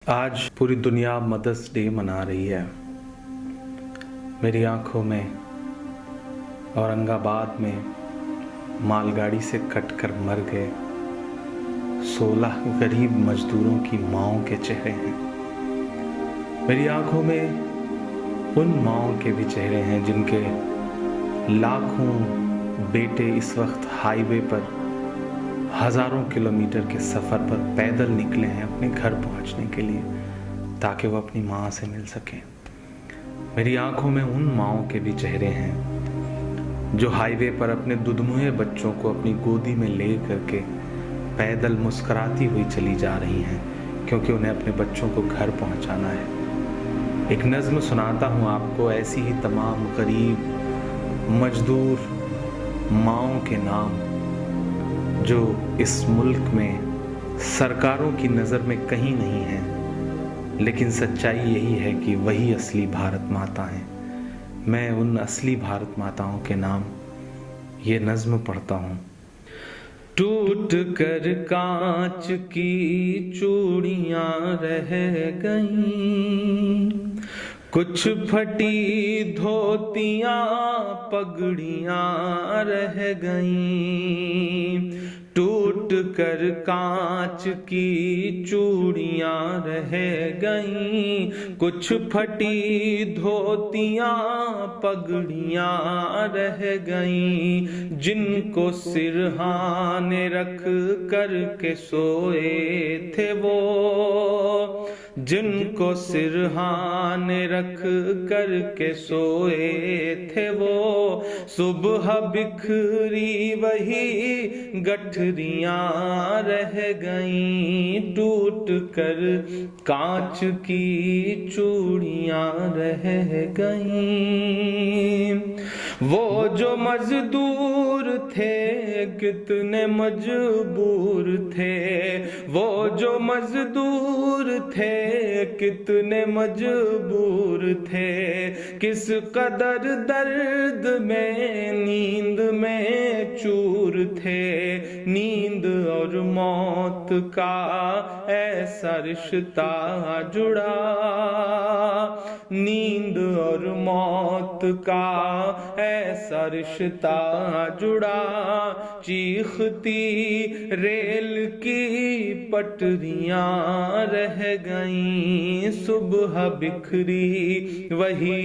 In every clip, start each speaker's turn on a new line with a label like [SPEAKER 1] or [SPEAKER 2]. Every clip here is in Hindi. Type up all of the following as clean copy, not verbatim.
[SPEAKER 1] आज पूरी दुनिया मदर्स डे मना रही है। मेरी आंखों में औरंगाबाद में मालगाड़ी से कटकर मर गए 16 गरीब मजदूरों की माँओं के चेहरे हैं। मेरी आंखों में उन माँओं के भी चेहरे हैं जिनके लाखों बेटे इस वक्त हाईवे पर हजारों किलोमीटर के सफ़र पर पैदल निकले हैं अपने घर पहुंचने के लिए, ताकि वो अपनी माँ से मिल सकें। मेरी आंखों में उन माँओं के भी चेहरे हैं जो हाईवे पर अपने दुधमुहे बच्चों को अपनी गोदी में ले करके पैदल मुस्कुराती हुई चली जा रही हैं, क्योंकि उन्हें अपने बच्चों को घर पहुंचाना है। एक नज़्म सुनाता हूँ आपको, ऐसी ही तमाम गरीब मजदूर माँओं के नाम जो इस मुल्क में सरकारों की नज़र में कहीं नहीं है, लेकिन सच्चाई यही है कि वही असली भारत माता हैं। मैं उन असली भारत माताओं के नाम ये नज़्म पढ़ता हूँ। टूट कर कांच की चूड़ियाँ रह गईं, कुछ फटी धोतियाँ पगड़ियाँ रह गईं। टूट कर कांच की चूड़ियाँ रह गईं, कुछ फटी धोतियाँ पगड़ियाँ रह गईं। जिनको सिरहाने रख कर के सोए थे वो, जिनको सिरहाने रख कर के सोए थे वो, सुबह बिखरी वही गठरियाँ रह गईं। टूट कर कांच की चूड़ियाँ रह गईं। वो जो मजदूर थे कितने मजबूर थे, वो जो मजदूर थे कितने मजबूर थे। किस कदर दर्द में नींद में चूर थे। नींद और मौत का ऐसा रिश्ता जुड़ा, नींद और मौत का ऐसा रिश्ता जुड़ा। चीखती रेल की पटरियाँ रह गईं, सुबह बिखरी वही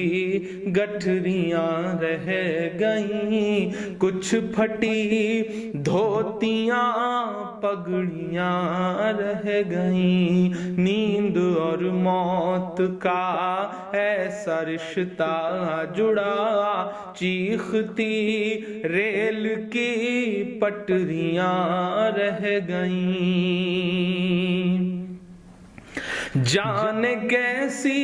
[SPEAKER 1] गठरियाँ रह गईं। कुछ फटी धोतियाँ पगड़ियाँ रह गईं। नींद और मौत का ऐसा रिश्ता जुड़ा। चीखती रेल की पटरियाँ रह गईं। जाने कैसी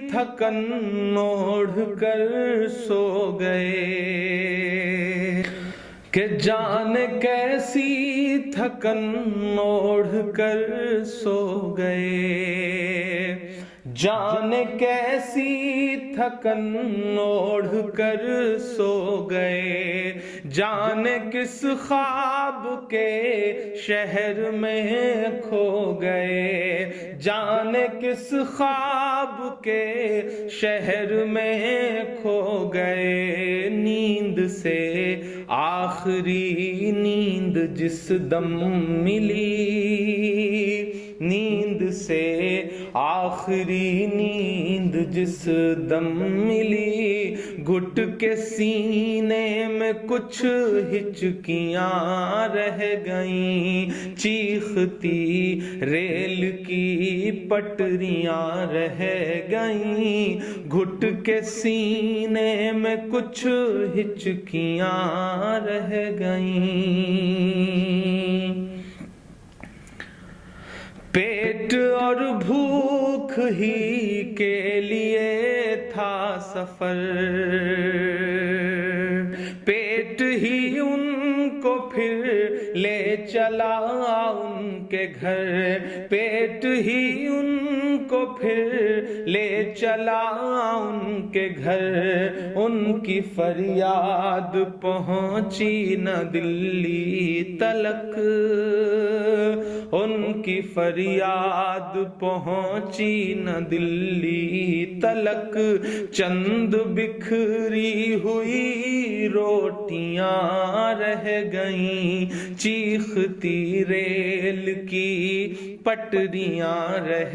[SPEAKER 1] थकन ओढ़ कर सो गए, कि जाने कैसी थकन ओढ़ कर सो गए। जाने कैसी थकन ओढ़ कर सो गए। जाने किस ख्वाब के शहर में खो गए। जाने किस ख्वाब के शहर में खो गए। नींद से आखिरी नींद जिस दम मिली, नींद से आखिरी नींद जिस दम मिली। घुट के सीने में कुछ हिचकियाँ रह गईं। चीखती रेल की पटरियाँ रह गईं। घुट के सीने में कुछ हिचकियाँ रह गईं। पेट और भूख ही के लिए था सफर, पेट ही उनको फिर ले चला उनके घर। पेट ही उनको फिर ले चला उनके घर। उनकी फरियाद पहुंची न दिल्ली तलक, उनकी फरियाद पहुंची न दिल्ली तलक, चंद बिखरी हुई रोटियां रह गईं, चीखती रेल की पटरियां रह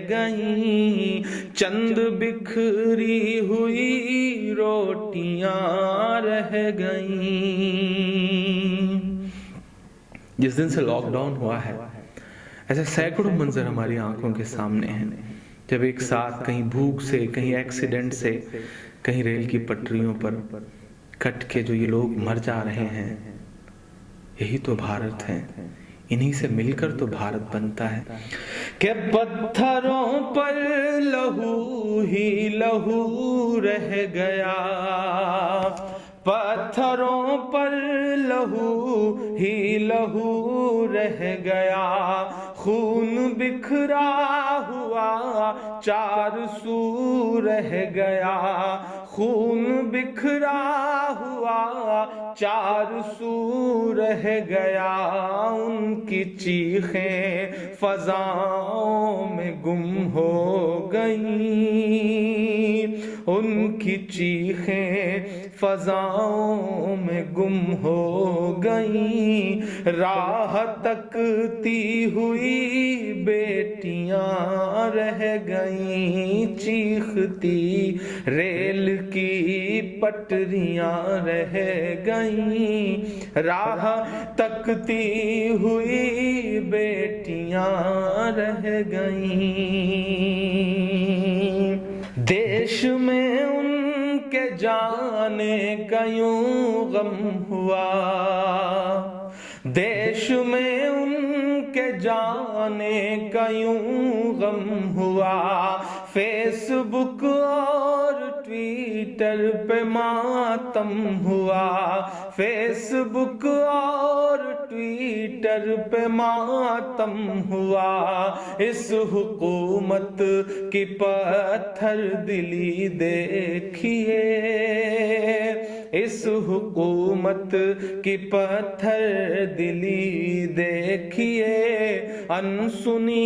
[SPEAKER 1] गईं, चंद बिखरी हुई रोटियां रह गईं। जिस दिन से लॉकडाउन हुआ है, ऐसे सैकड़ों मंजर हमारी आंखों के सामने हैं, जब एक साथ कहीं भूख से, कहीं एक्सीडेंट से, कहीं रेल की पटरियों पर कट के जो ये लोग मर जा रहे हैं। यही तो भारत है, इन्हीं से मिलकर तो भारत बनता है। कि पत्थरों पर लहू ही लहू रह गया, पत्थरों पर लहू ही लहू रह गया, खून बिखरा हुआ चार सू रह गया, खून बिखरा हुआ चार सू रह गया, उनकी चीखें फजाओं में गुम हो गईं, उनकी चीखें फजाओं में गुम हो गईं, राह तकती हुई बेटियां रह गईं, चीखती रेल की पटरियां रह गईं, राह तकती हुई बेटियां रह गईं। देश में उनके जाने का यूं गम हुआ, देश में उनके जाने का यूं गम हुआ, फेसबुक और ट्विटर पे मातम हुआ, फेसबुक और ट्विटर पे मातम हुआ, इस हुकूमत की पत्थर दिली देखिए, इस हुकूमत की पत्थर दिली देखिए, अनसुनी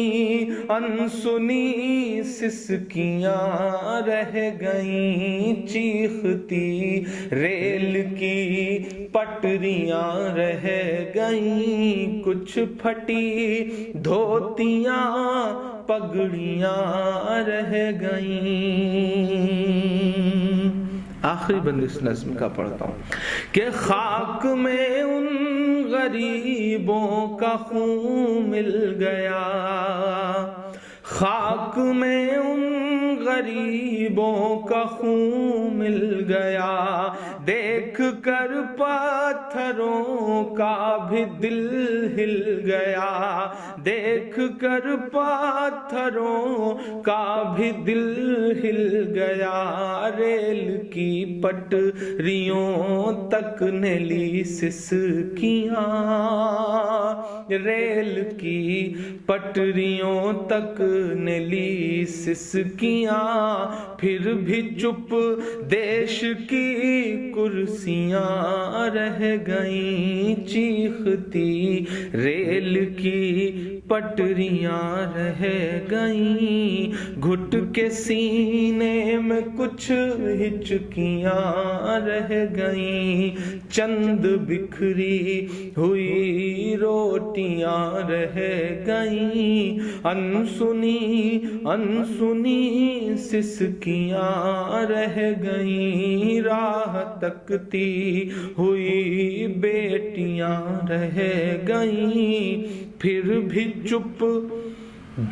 [SPEAKER 1] अनसुनी सिसकियां रह गईं, चीखती रेल की पटरियां रह गईं, कुछ फटी धोतियां पगड़ियां रह गईं। आखिरी बंद इस नज़्म का पढ़ता हूँ कि खाक में उन गरीबों का खून मिल गया, खाक में उन गरीबों का खून मिल गया, देख कर पत्थरों का भी दिल हिल गया, देख कर पत्थरों का भी दिल हिल गया, रेल की पटरियों तक ने ली सिसकियां, रेल की पटरियों तक ने ली सिसकियां, फिर भी चुप देश की कुर्सियां रह गईं, चीखती रेल की पटरियां रह गईं, घुट के सीने में कुछ हिचकियां रह गईं, चंद बिखरी हुई रोटियां रह गईं, अनसुनी अनसुनी सिसकियां रह गईं, राह तकती हुई बेटियां रह गईं, फिर भी चुप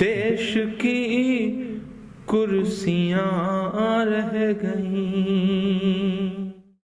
[SPEAKER 1] देश की कुर्सियां रह गईं।